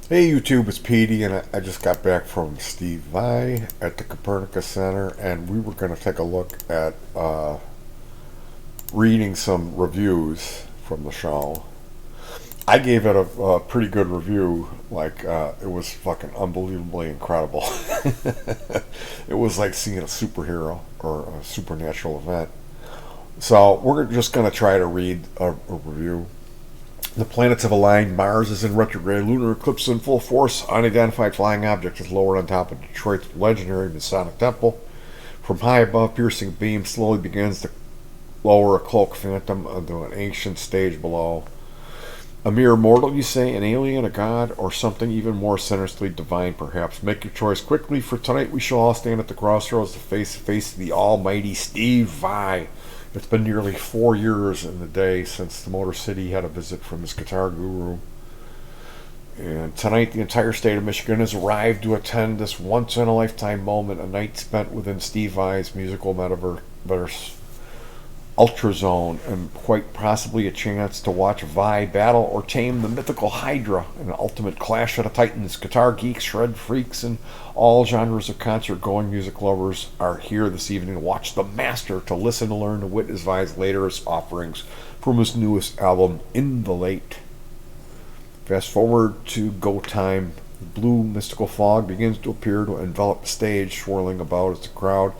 Hey YouTube, it's Petey, and I just got back from Steve Vai at the Copernicus Center, and we were going to take a look at reading some reviews from the show. I gave it a pretty good review, it was fucking unbelievably incredible. It was like seeing a superhero or a supernatural event. So we're just going to try to read a review. The planets have aligned. Mars is in retrograde. Lunar eclipse in full force. Unidentified flying object is lowered on top of Detroit's legendary Masonic Temple. From high above, piercing beam slowly begins to lower a cloak phantom onto an ancient stage below. A mere mortal, you say? An alien, a god, or something even more sinisterly divine, perhaps? Make your choice quickly, for tonight we shall all stand at the crossroads to face the almighty Steve Vai. It's been nearly 4 years in the day since the Motor City had a visit from his guitar guru. And tonight, the entire state of Michigan has arrived to attend this once in a lifetime moment, a night spent within Steve Vai's musical metaverse Ultrazone, and quite possibly a chance to watch Vai battle or tame the mythical Hydra in an ultimate clash of the titans. Guitar geeks, shred freaks, and all genres of concert-going music lovers are here this evening to watch the master, to listen, to learn, to witness Vai's latest offerings from his newest album, In the Late. Fast forward to go time. The blue mystical fog begins to appear to envelop the stage, swirling about as the crowd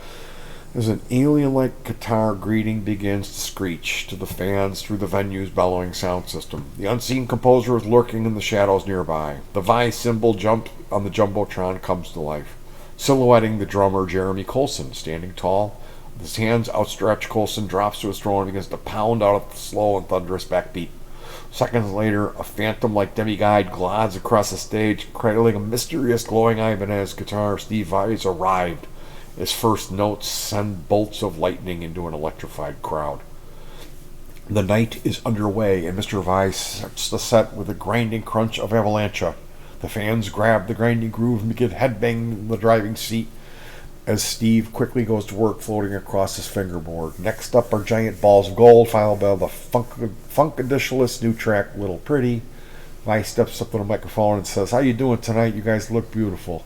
as an alien-like guitar greeting begins to screech to the fans through the venue's bellowing sound system. The unseen composer is lurking in the shadows nearby. The Vai symbol jump on the Jumbotron comes to life, silhouetting the drummer Jeremy Colson. Standing tall, with his hands outstretched, Colson drops to his throne and begins to pound out the slow and thunderous backbeat. Seconds later, a phantom-like demiguise glides across the stage, cradling a mysterious glowing Ibanez guitar. Steve Vai has arrived. His first notes send bolts of lightning into an electrified crowd. The night is underway, and Mr. Vai sets the set with a grinding crunch of Avalancha. The fans grab the grinding groove and begin headbanging in the driving seat as Steve quickly goes to work floating across his fingerboard. Next up are giant balls of gold, followed by the Funkadishionist's new track, Little Pretty. Vai steps up to the microphone and says, "How you doing tonight? You guys look beautiful."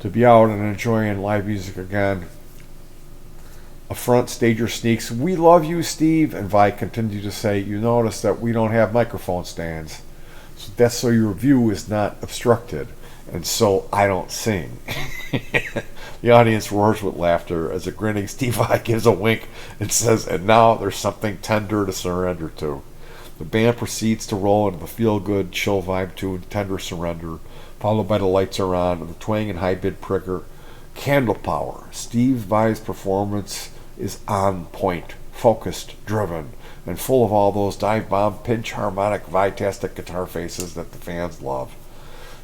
To be out and enjoying live music again. A front stager sneaks, "We love you, Steve." And Vai continued to say, "You notice that we don't have microphone stands. So that's so your view is not obstructed. And so I don't sing." The audience roars with laughter as a grinning Steve Vai gives a wink and says, "And now there's something tender to surrender to." The band proceeds to roll into the feel-good, chill vibe tune, Tender Surrender, followed by The Lights Are On and the twang and high bid pricker, Candle Power. Steve Vai's performance is on point, focused, driven, and full of all those dive bomb, pinch harmonic, Vai-tastic guitar faces that the fans love.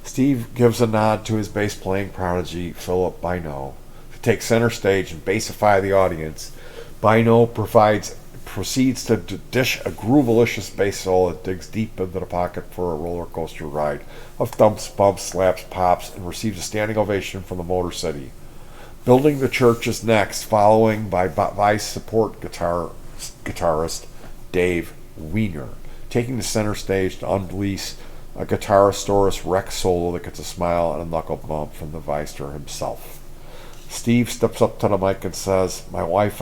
Steve gives a nod to his bass playing prodigy, Philip Bynoe, to take center stage and bassify the audience. Bynoe proceeds to dish a groovalicious bass solo that digs deep into the pocket for a roller coaster ride of thumps, bumps, slaps, pops, and receives a standing ovation from the Motor City. Building the Church is next, following by Vice support guitarist Dave Wiener, taking the center stage to unleash a guitarist Rex solo that gets a smile and a knuckle bump from the Weister himself. Steve steps up to the mic and says, My wife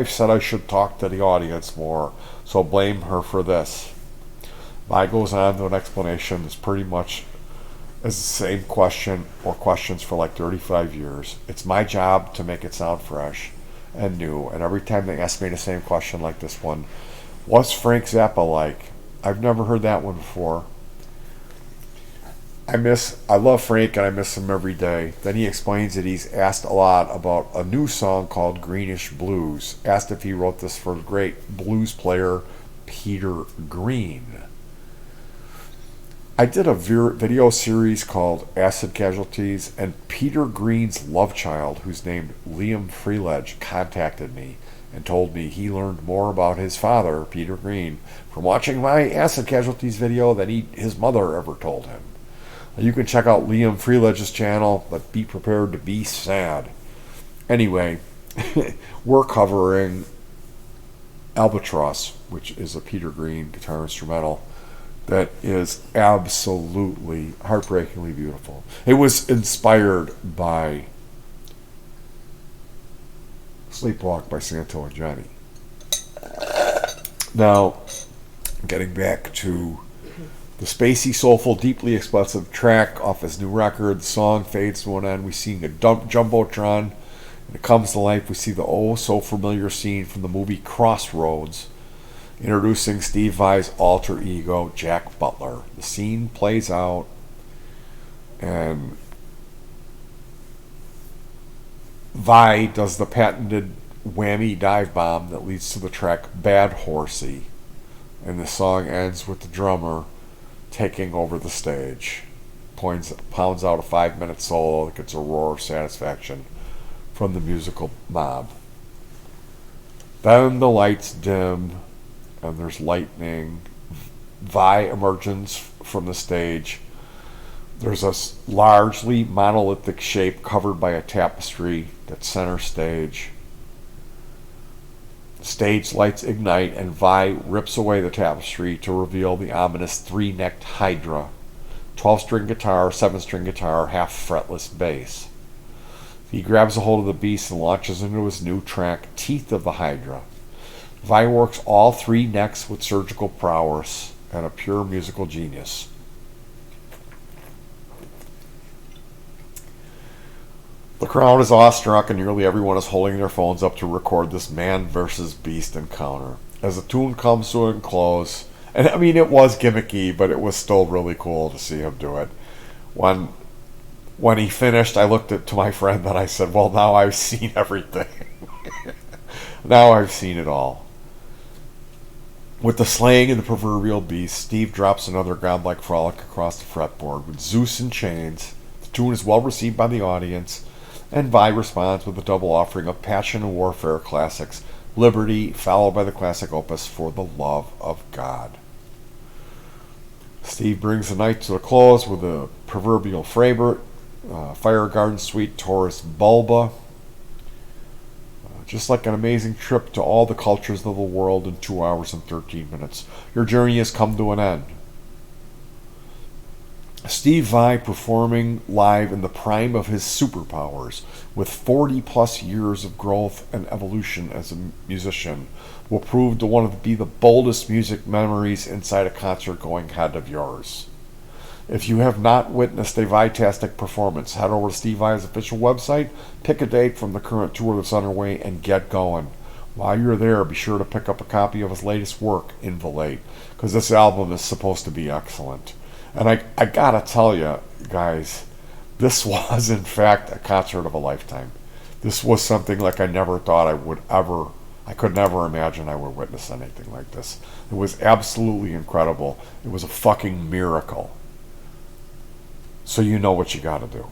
said I should talk to the audience more, so blame her for this." Vai goes on to an explanation that's pretty much as the same question or questions for like 35 years. It's my job to make it sound fresh and new, and every time they ask me the same question like this one, "What's Frank Zappa like?" I've never heard that one before. I love Frank and I miss him every day. Then he explains that he's asked a lot about a new song called Greenish Blues. Asked if he wrote this for the great blues player Peter Green. I did a video series called Acid Casualties, and Peter Green's love child, who's named Liam Freeledge, contacted me and told me he learned more about his father, Peter Green, from watching my Acid Casualties video than his mother ever told him. You can check out Liam Freeledge's channel, but be prepared to be sad. Anyway, we're covering Albatross, which is a Peter Green guitar instrumental that is absolutely heartbreakingly beautiful. It was inspired by Sleepwalk by Santo and Johnny. Now, getting back to the spacey, soulful, deeply expressive track off his new record, the song fades to an end. We see a Jumbotron, and it comes to life. We see the oh so familiar scene from the movie Crossroads, introducing Steve Vai's alter ego, Jack Butler. The scene plays out, and Vai does the patented whammy dive bomb that leads to the track Bad Horsey, and the song ends with the drummer taking over the stage. Pounds out a 5-minute solo that gets a roar of satisfaction from the musical mob. Then the lights dim, and there's lightning. Vai emerges from the stage. There's a largely monolithic shape covered by a tapestry that's center stage. Stage lights ignite, and Vai rips away the tapestry to reveal the ominous 3-necked Hydra. 12-string guitar, 7-string guitar, half fretless bass. He grabs a hold of the beast and launches into his new track, Teeth of the Hydra. Vai works all 3 necks with surgical prowess and a pure musical genius. The crowd is awestruck, and nearly everyone is holding their phones up to record this man versus beast encounter. As the tune comes to a close, and I mean it was gimmicky, but it was still really cool to see him do it. When he finished, I looked to my friend and I said, well, now I've seen everything. Now I've seen it all. With the slaying of the proverbial beast, Steve drops another godlike frolic across the fretboard. With Zeus in chains, the tune is well received by the audience, and Vai responds with a double offering of Passion and Warfare classics, Liberty, followed by the classic opus For the Love of God. Steve brings the night to a close with a proverbial favorite, Fire Garden Suite Taurus Bulba. Just like an amazing trip to all the cultures of the world in 2 hours and 13 minutes. Your journey has come to an end. Steve Vai performing live in the prime of his superpowers, with 40 plus years of growth and evolution as a musician, will prove to be the boldest music memories inside a concert going head of yours. If you have not witnessed a Vai-tastic performance, head over to Steve Vai's official website, pick a date from the current tour that's underway, and get going. While you're there, be sure to pick up a copy of his latest work, Involate, because this album is supposed to be excellent. And I gotta tell you, guys, this was in fact a concert of a lifetime. This was something like I never thought I could never imagine I would witness anything like this. It was absolutely incredible. It was a fucking miracle. So you know what you gotta do.